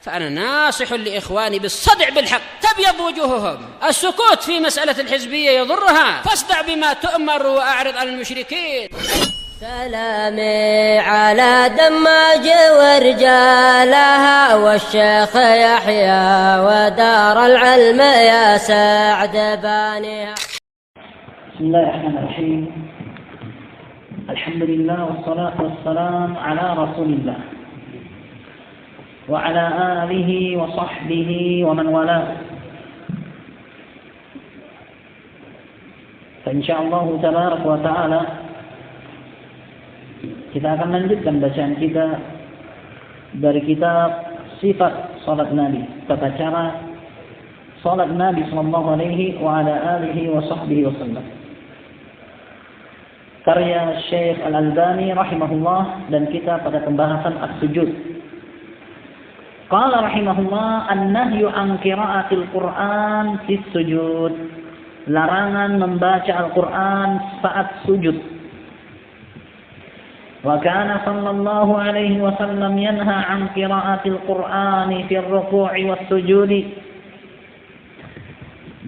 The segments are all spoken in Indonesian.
فأنا ناصح لإخواني بالصدع بالحق تبيض وجوههم. السكوت في مسألة الحزبية يضرها، فاصدع بما تؤمر وأعرض عن المشركين. سلامي على دماج ورجالها والشيخ يحيى ودار العلم يا سعد بانيها. بسم الله الرحمن الرحيم. الحمد لله والصلاة والسلام على رسول الله وعلى آله وصحبه ومن والاه. Insyaallah tabaraka wa taala kita akan lanjutkan bacaan kita dari kitab Sifat Salat Nabi, tata cara salat Nabi sallallahu alaihi wa ala alihi wa sahbihi wasallam, karya Syekh Al-Albani rahimahullah, dan kita pada pembahasan as-sujud. Qala rahimahullah, an-nahyu an qira'atil Qur'an fis sujud. Larangan membaca Al-Qur'an saat sujud. Wa kana sallallahu alaihi wasallam yanha an qira'atil Qur'ani fir ruku'i was sujudi.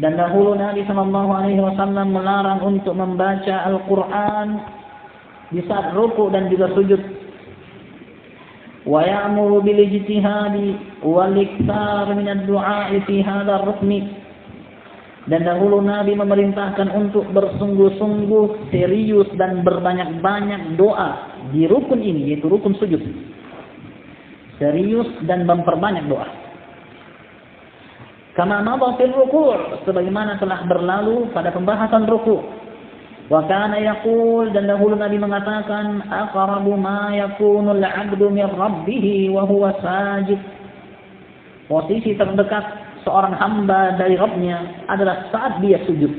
Dan dahulu Nabi sallallahu alaihi wasallam melarang untuk membaca Al-Qur'an di saat ruku' dan juga sujud. Wa ya'muru bil ijtihadi wal iktsar min ad-du'a fi hadzal rukni. Dan dahulu Nabi memerintahkan untuk bersungguh-sungguh serius dan berbanyak-banyak doa di rukun ini, yaitu rukun sujud. Serius dan memperbanyak doa. Kama madha fil ruku', sebagaimana telah berlalu pada pembahasan ruku'. Wa kana yaqul, dan dahulu Nabi mengatakan, aqrabu ma yakunu al-'abdu min rabbih wa huwa sajid. Posisi terdekat seorang hamba dari Rabbnya adalah saat dia sujud.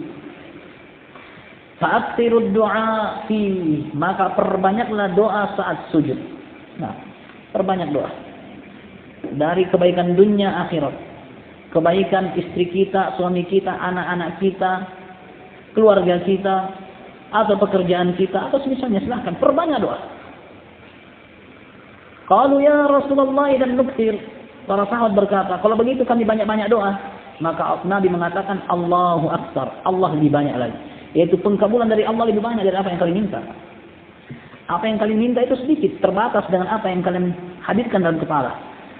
Fa'aksirud du'a fi, maka perbanyaklah doa saat sujud. Nah, perbanyak doa dari kebaikan dunia akhirat, kebaikan istri kita, suami kita, anak-anak kita, keluarga kita, atau pekerjaan kita, atau semisalnya, silahkan perbanyak doa. Qalu ya Rasulullah dan nuktir. Para sahabat berkata, kalau begitu kami banyak-banyak doa. Maka Nabi mengatakan, Allahu Akbar, Allah lebih banyak lagi. Yaitu pengkabulan dari Allah lebih banyak dari apa yang kalian minta. Apa yang kalian minta itu sedikit, terbatas dengan apa yang kalian hadirkan dalam kepala.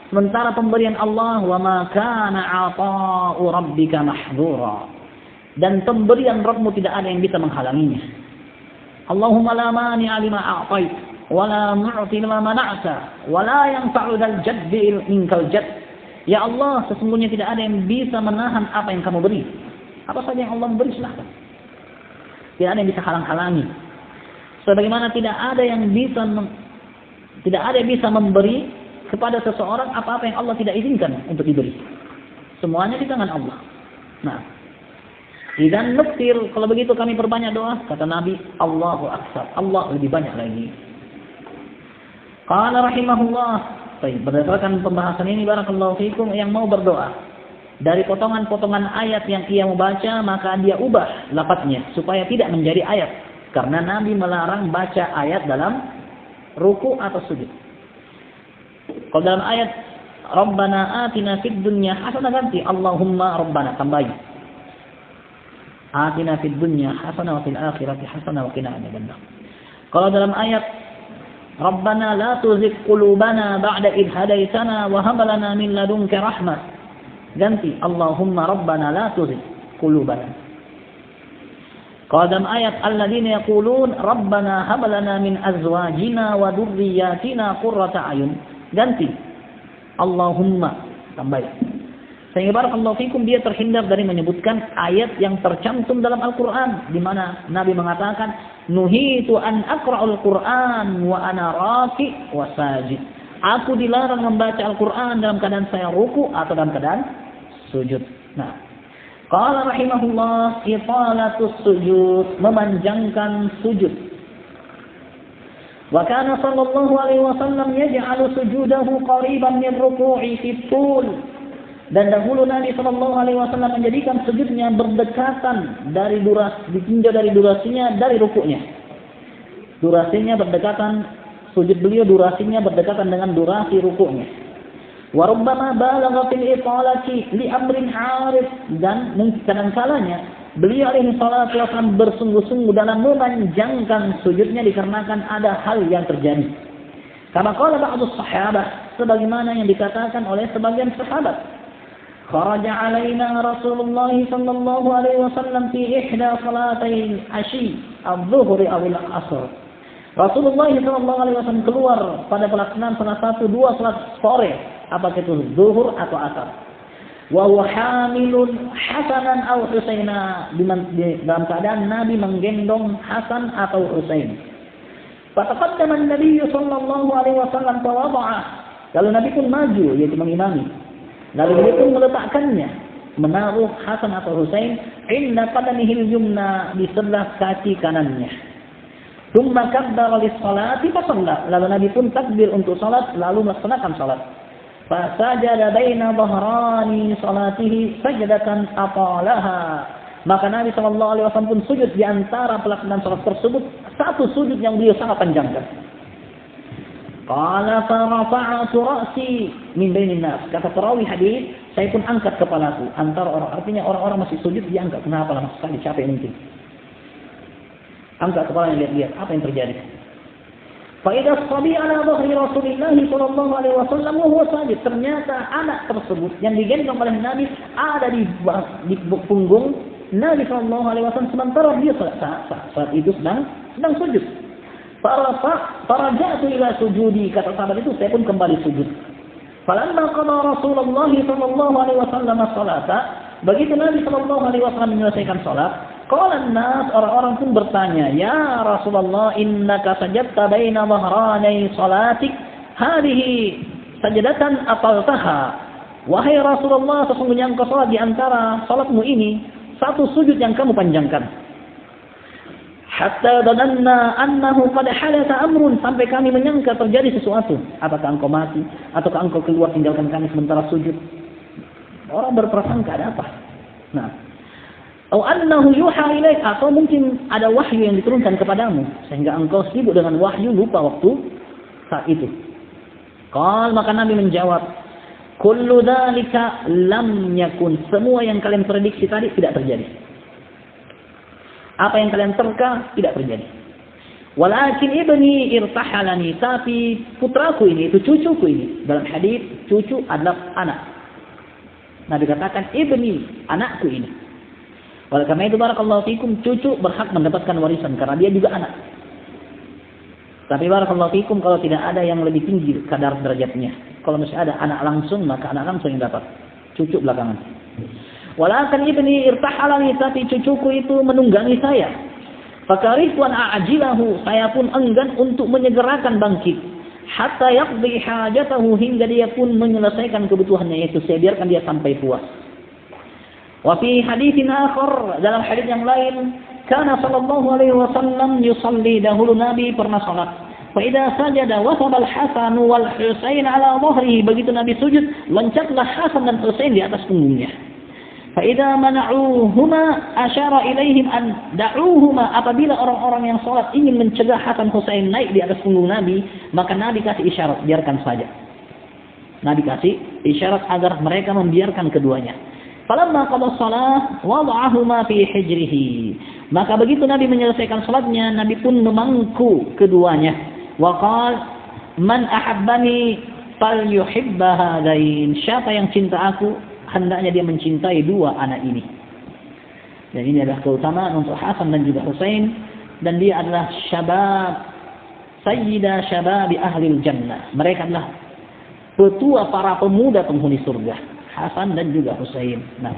Sementara pemberian Allah, wa ma kana 'ata'u rabbika mahdzura. Dan pemberian Rabbmu tidak ada yang bisa menghalanginya. Allahumma la mani'a lima a'tait wa la mu'ti lima mana'ta wa la yanfa'u dzal jaddi minkal jadd. Ya Allah, sesungguhnya tidak ada yang bisa menahan apa yang kamu beri. Apa saja yang Allah beri, silahkan. Tidak ada yang bisa halang-halangi. Sebagaimana tidak ada yang bisa memberi kepada seseorang apa-apa yang Allah tidak izinkan untuk diberi. Semuanya di tangan Allah. Nah, idan nuktir, kalau begitu kami perbanyak doa. Kata Nabi, Allahu Akbar, Allah lebih banyak lagi. Qala rahimahullah. Baik, berdasarkan pembahasan ini, barakallahu fikum, yang mau berdoa dari potongan-potongan ayat yang ia membaca, maka dia ubah lafadznya supaya tidak menjadi ayat, karena Nabi melarang baca ayat dalam ruku atau sujud. Kalau dalam ayat Rabbana atina fid dunya hasanah, ganti Allahumma Rabbana, tambahin atina fid dunya hasanah wa fil akhirati hasanah wa qina adzabannar. Kalau dalam ayat Rabbana la tuzigh qulubana ba'da idh hadaitana wa hab lana min ladunka rahmah, ganti Allahumma Rabbana la tuzigh qulubana. Kalau dalam ayat alladzina yaqulun Rabbana hab lana min azwajina wa dhurriyyatina qurrata a'yun, ganti Allahumma, tambahin. Sehingga barakallahu fikum, dia terhindar dari menyebutkan ayat yang tercantum dalam Al-Quran, di mana Nabi mengatakan, nuhitu an aqra'ul Quran wa ana raki' wa sajid. Aku dilarang membaca Al-Quran dalam keadaan saya ruku atau dalam keadaan sujud. Nah, qala rahimahullah, italatus sujud, memanjangkan sujud. Wa kana sallallahu alaihi wasallam yaj'alu sujudahu qariban min ruku'i fi tul. Dan dahulu Nabi sallallahu alaihi wasallam menjadikan sujudnya berdekatan dari ditinjau dari durasinya dari rukuknya. Durasinya berdekatan, sujud beliau durasinya berdekatan dengan durasi rukuknya. Wa rubbama balagha fil italati li amrin 'arid, dan kadang-kalanya beliau alaihi salatu wasallam bersungguh-sungguh dalam memanjangkan sujudnya dikarenakan ada hal yang terjadi. Kama qala ba'du sahabat, sebagaimana yang dikatakan oleh sebagian sahabat. Kharaja alaina Rasulullah sallallahu alaihi wasallam fi ihda salatain ashi, adh-dhuhri aw al-'asr. Rasulullah sallallahu alaihi wasallam keluar pada pelaksanaan salah satu dua salat sore, apakah itu zuhur atau asar. Wa huwa hamilun Hasanan aw Husaina, dalam keadaan Nabi menggendong Hasan atau Husain. Fataqaddama an-nabiy sallallahu alaihi wasallam tawadha'a. Lalu Nabi pun maju, yaitu mengimami. Lalu beliau pun meletakkannya, menaruh Hasan atau Husain inda qadamihi al-yumna, di sebelah kaki kanannya. Tsumma kabbara lis-salati fa shalla. Lalu Nabi pun takbir untuk salat, lalu melaksanakan salat. Fasajada baina dhahrani salatihi sajdatan atalaha. Maka Nabi sallallahu alaihi wasallam pun sujud di antara pelaksanaan salat tersebut, satu sujud yang beliau sangat panjangkan. Qala fa rafa'tu ra'si min bainin nas. Kata perawi hadis, saya pun angkat kepalaku antara orang. Artinya orang-orang masih sujud, dia angkat. Kenapa lama sekali, capek mungkin. Angkat kepalanya, lihat-lihat apa yang terjadi. Faidah sabi ala dhahri Rasulullah sallallahu alaihi wasallam wa huwa sajid. Ternyata anak tersebut yang digendong oleh Nabi ada di punggung Nabi sallallahu alaihi wasallam sementara dia saat itu sedang sujud. Faraja'tu ila sujudi, kata sahabat itu, saya pun kembali sujud. Falamma qada Rasulullah sallallahu alaihi wasallam as-salata, begitu Nabi sallallahu alaihi wasallam menyelesaikan salat, qala an-nas, orang-orang pun bertanya, ya Rasulullah, innaka sajadta baina dhahrani salatik hadhihi sajdatan ataltaha. Wahai Rasulullah, sesungguhnya engkau salat di antara salatmu ini satu sujud yang kamu panjangkan. Hatta dananna annahu qad halatha amrun, sampai kami menyangka terjadi sesuatu. Apakah engkau mati ataukah engkau keluar tinggalkan kami sementara sujud? Orang berprasangka ada apa? Nah, atau annahu yuha ilaik, atau mungkin ada wahyu yang diturunkan kepadamu sehingga engkau sibuk dengan wahyu, lupa waktu saat itu. Qal, maka Nabi menjawab, kullu dzalika lam yakun, semua yang kalian prediksi tadi tidak terjadi. Apa yang kalian terka tidak terjadi. Walakin ibni irtahalani, tapi putraku ini, itu cucuku ini. Dalam hadis cucu adalah anak. Nabi katakan ibni, anakku ini. Oleh karena itu barakallahu fikum, cucu berhak mendapatkan warisan karena dia juga anak. Tapi barakallahu fikum, kalau tidak ada yang lebih tinggi kadar derajatnya. Kalau masih ada anak langsung, maka anak langsung yang dapat. Cucu belakangan. Walakin ibni irtahalani, tapi cucuku itu menunggangi saya. Fakarihtu an a'jilahu, saya pun enggan untuk menyegerakan bangkit. Hatta yaqdi hajatahu, hingga dia pun menyelesaikan kebutuhannya, yaitu saya biarkan dia sampai puas. Wa fi haditsin akhar, dalam hadis yang lain, kana sallallahu alaihi wasallam yusalli, dahulu Nabi pernah salat. Fa idza sajada wasaba al-Hasan wal Husain ala dhahrihi, begitu Nabi sujud, loncatlah Hasan dan Husain di atas punggungnya. Fa idza mana'uhuma asyara ilaihim an da'uhuma, apabila orang-orang yang salat ingin mencegah Hasan Husain naik di atas punggung Nabi, maka Nabi kasih isyarat, biarkan saja. Nabi kasih isyarat agar mereka membiarkan keduanya. Falamma qada shalah wada'ahuma fi hijrihi, maka begitu Nabi menyelesaikan salatnya, Nabi pun memangku keduanya. Wa qala man ahabbani falyuhibba hadain, siapa yang cinta aku hendaknya dia mencintai dua anak ini. Dan ini adalah keutamaan untuk Hasan dan juga Husain, dan dia adalah syabab, sayyida syababi ahlil jannah. Mereka adalah petua para pemuda penghuni surga, Hasan dan juga Husain. Nah,